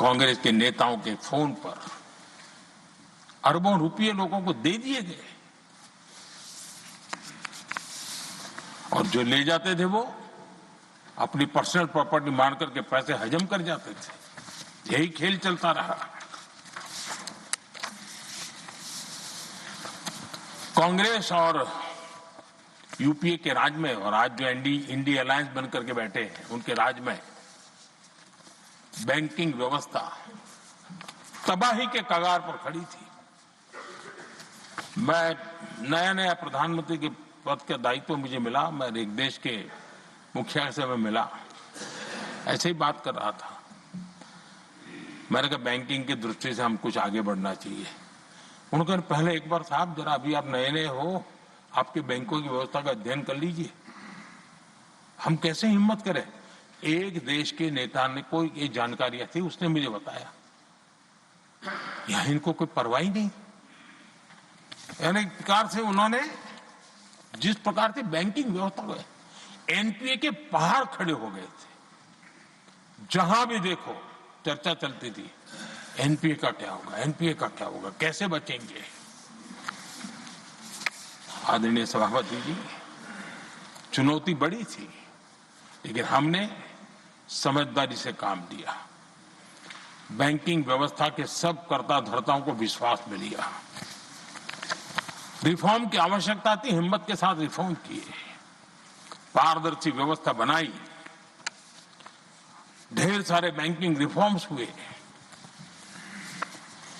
कांग्रेस के नेताओं के फोन पर अरबों रुपये लोगों को दे दिए गए और जो ले जाते थे वो अपनी पर्सनल प्रॉपर्टी मान करके पैसे हजम कर जाते थे। यही खेल चलता रहा। कांग्रेस और यूपीए के राज में और आज जो इंडी अलायंस बन करके बैठे हैं उनके राज में बैंकिंग व्यवस्था तबाही के कगार पर खड़ी थी। मैं नया प्रधानमंत्री के पद का दायित्व मुझे मिला, मैं एक देश के मुखिया से मैं मिला, ऐसे ही बात कर रहा था। मैंने कहा बैंकिंग की दृष्टि से हम कुछ आगे बढ़ना चाहिए। उन्होंने पहले एक बार साहब जरा अभी आप नए हो, आपके बैंकों की व्यवस्था का अध्ययन कर लीजिए। हम कैसे हिम्मत करें? एक देश के नेता ने कोई ये जानकारियां थी, उसने मुझे बताया यहां इनको कोई परवाह ही नहीं। यानी प्रकार से उन्होंने जिस प्रकार से बैंकिंग व्यवस्था को एनपीए के पहाड़ खड़े हो गए थे। जहां भी देखो चर्चा चलती थी एनपीए का क्या होगा, एनपीए का क्या होगा, कैसे बचेंगे। आदरणीय सभापति जी, चुनौती बड़ी थी लेकिन हमने समझदारी से काम लिया। बैंकिंग व्यवस्था के सब कर्ता धर्ताओं को विश्वास में लिया। रिफॉर्म की आवश्यकता थी, हिम्मत के साथ रिफॉर्म किए, पारदर्शी व्यवस्था बनाई, ढेर सारे बैंकिंग रिफॉर्म्स हुए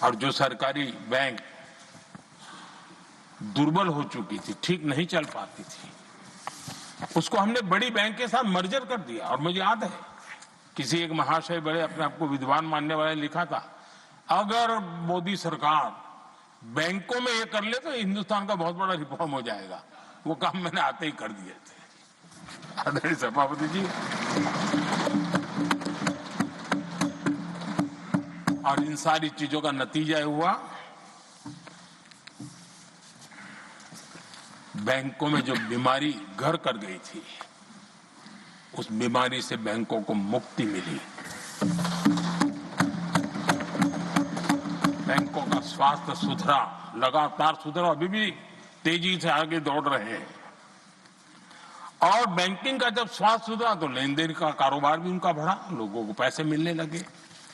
और जो सरकारी बैंक दुर्बल हो चुकी थी, ठीक नहीं चल पाती थी, उसको हमने बड़ी बैंक के साथ मर्जर कर दिया। और मुझे याद है किसी एक महाशय बड़े अपने आप को विद्वान मानने वाले ने लिखा था, अगर मोदी सरकार बैंकों में ये कर ले तो हिंदुस्तान का बहुत बड़ा रिफॉर्म हो जाएगा। वो काम मैंने आते ही कर दिए थे। आदरणीय सभापति जी, और इन सारी चीजों का नतीजा हुआ बैंकों में जो बीमारी घर कर गई थी उस बीमारी से बैंकों को मुक्ति मिली। बैंकों का स्वास्थ्य सुधरा, लगातार सुधरा, अभी भी तेजी से आगे दौड़ रहे हैं। और बैंकिंग का जब स्वास्थ्य सुधरा तो लेन देन का कारोबार भी उनका बढ़ा, लोगों को पैसे मिलने लगे,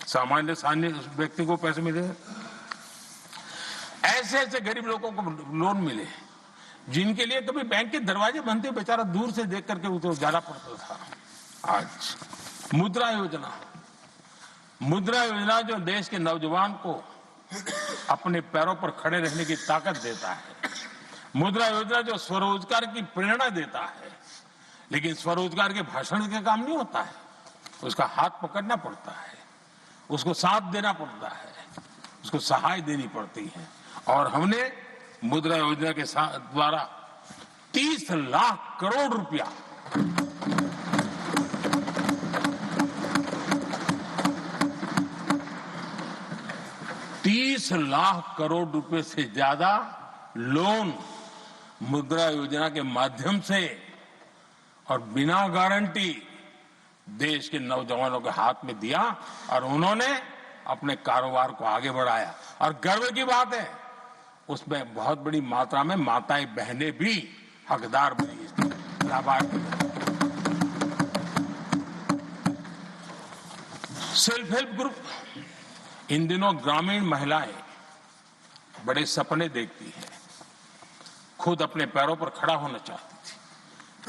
सामान्य व्यक्ति को पैसे मिले। ऐसे ऐसे गरीब लोगों को लोन मिले जिनके लिए कभी बैंक के दरवाजे बंद थे, बेचारा दूर से देख करके उसे जाना पड़ता था। आज मुद्रा योजना जो देश के नौजवान को अपने पैरों पर खड़े रहने की ताकत देता है, मुद्रा योजना जो स्वरोजगार की प्रेरणा देता है, लेकिन स्वरोजगार के भाषण के काम नहीं होता है, उसका हाथ पकड़ना पड़ता है, उसको साथ देना पड़ता है, उसको सहाय देनी पड़ती है। और हमने मुद्रा योजना के द्वारा 30 लाख करोड़ रुपया से ज्यादा लोन मुद्रा योजना के माध्यम से और बिना गारंटी देश के नौजवानों के हाथ में दिया और उन्होंने अपने कारोबार को आगे बढ़ाया। और गर्व की बात है उसमें बहुत बड़ी मात्रा में माताएं बहनें भी हकदार बनी, लाभार्थी। सेल्फ हेल्प ग्रुप, इन दिनों ग्रामीण महिलाएं बड़े सपने देखती हैं, खुद अपने पैरों पर खड़ा होना चाहती थी।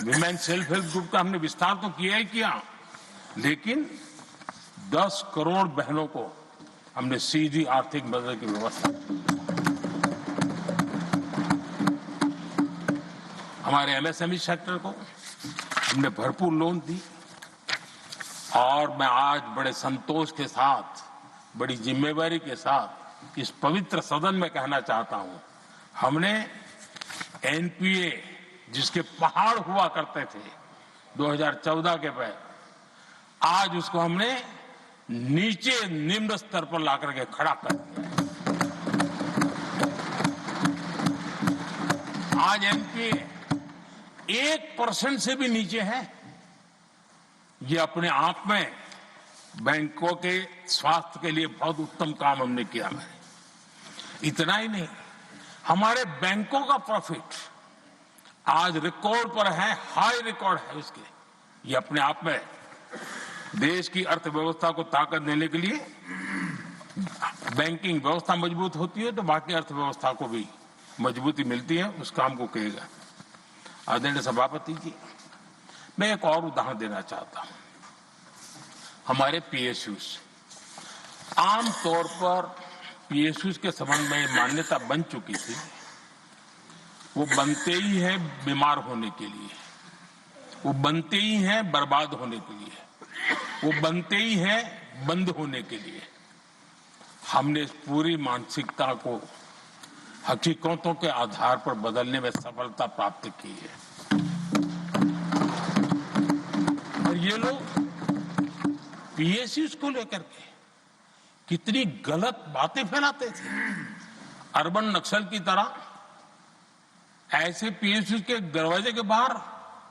विमेन सेल्फ हेल्प ग्रुप का हमने विस्तार तो किया ही किया, लेकिन 10 करोड़ बहनों को हमने सीधी आर्थिक मदद की व्यवस्था की। हमारे एमएसएमई सेक्टर को हमने भरपूर लोन दी। और मैं आज बड़े संतोष के साथ, बड़ी जिम्मेवारी के साथ इस पवित्र सदन में कहना चाहता हूं, हमने एनपीए जिसके पहाड़ हुआ करते थे 2014 के पहले, आज उसको हमने नीचे निम्न स्तर पर ला करके खड़ा कर दिया। आज एनपीए 1% से भी नीचे है। ये अपने आप में बैंकों के स्वास्थ्य के लिए बहुत उत्तम काम हमने किया है। इतना ही नहीं, हमारे बैंकों का प्रॉफिट आज रिकॉर्ड पर है, हाई रिकॉर्ड है उसके। ये अपने आप में देश की अर्थव्यवस्था को ताकत देने के लिए, बैंकिंग व्यवस्था मजबूत होती है तो बाकी अर्थव्यवस्था को भी मजबूती मिलती है। उस काम को कहेगा। आदरणीय सभापति जी, मैं एक और उदाहरण देना चाहता हूं। हमारे पीएसयूज, आमतौर पर पीएसयूज के संबंध में मान्यता बन चुकी थी, वो बनते ही हैं बीमार होने के लिए, वो बनते ही हैं बर्बाद होने के लिए, वो बनते ही हैं बंद होने के लिए। हमने इस पूरी मानसिकता को हकीकतों के आधार पर बदलने में सफलता प्राप्त की है। और ये लोग पीएसयूज को लेकर के कितनी गलत बातें फैलाते थे। अर्बन नक्सल की तरह ऐसे पीएसयूज के दरवाजे के बाहर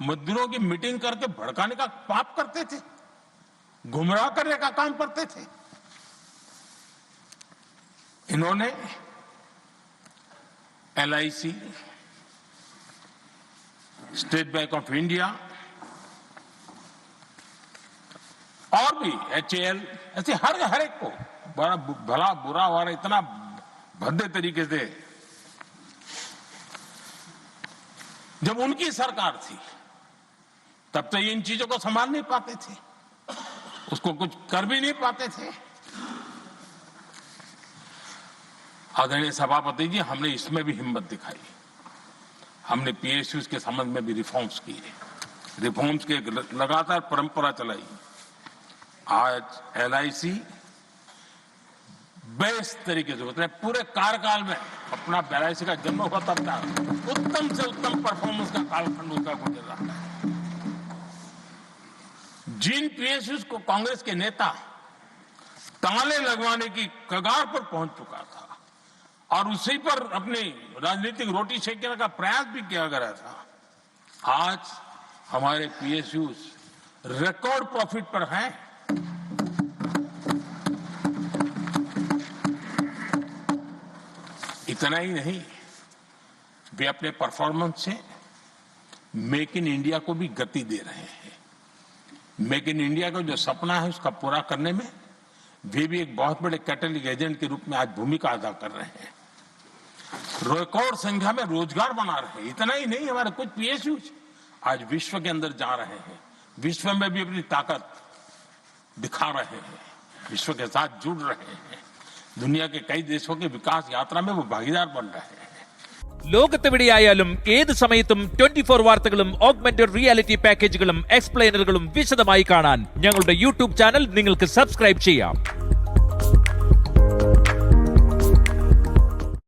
मजदूरों की मीटिंग करके भड़काने का पाप करते थे, गुमराह करने का काम करते थे। इन्होंने LIC, state bank of India और भी एचएएल, ऐसे हर एक को बड़ा भला बुरा और इतना भद्दे तरीके से, जब उनकी सरकार थी तब तो ये इन चीजों को संभाल नहीं पाते थे, उसको कुछ कर भी नहीं पाते थे। आदरणीय सभापति जी, हमने इसमें भी हिम्मत दिखाई। हमने पीएसयूज के संबंध में भी रिफॉर्म्स किए, रिफॉर्म्स की एक लगातार परंपरा चलाई। आज एलआईसी बेस्ट तरीके से होता है, पूरे कार्यकाल में अपना एलआईसी का जन्म हुआ तब तक उत्तम से उत्तम परफॉर्मेंस का कालखंड उसका गुजर रहा है। जिन पीएसयूज को कांग्रेस के नेता ताले लगवाने की कगार पर पहुंच चुका था और उसी पर अपनी राजनीतिक रोटी सेकने का प्रयास भी किया गया था, आज हमारे पीएसयूज रिकॉर्ड प्रॉफिट पर हैं। इतना ही नहीं, वे अपने परफॉर्मेंस से मेक इन इंडिया को भी गति दे रहे हैं। मेक इन इंडिया का जो सपना है उसका पूरा करने में वे भी एक बहुत बड़े कैटलिस्ट एजेंट के रूप में आज भूमिका अदा कर रहे हैं। रिकॉर्ड संख्या में रोजगार बना रहे हैं। इतना ही नहीं, हमारे कुछ पीएसयूज आज विश्व के अंदर जा रहे हैं, विश्व में भी अपनी ताकत दिखा रहे हैं, विश्व के साथ जुड़ रहे हैं, दुनिया के कई देशों के विकास यात्रा में वो भागीदार बन रहे हैं। ലോകത്തെവിടെയായാലും ഏത് സമയത്തും 24 വാർത്തകളും ഓഗ്മെന്റഡ് റിയാലിറ്റി പാക്കേജുകളും എക്സ്പ്ലെയിനറുകളും വിശദമായി കാണാൻ ഞങ്ങളുടെ യൂട്യൂബ് ചാനൽ നിങ്ങൾക്ക് സബ്സ്ക്രൈബ് ചെയ്യാം.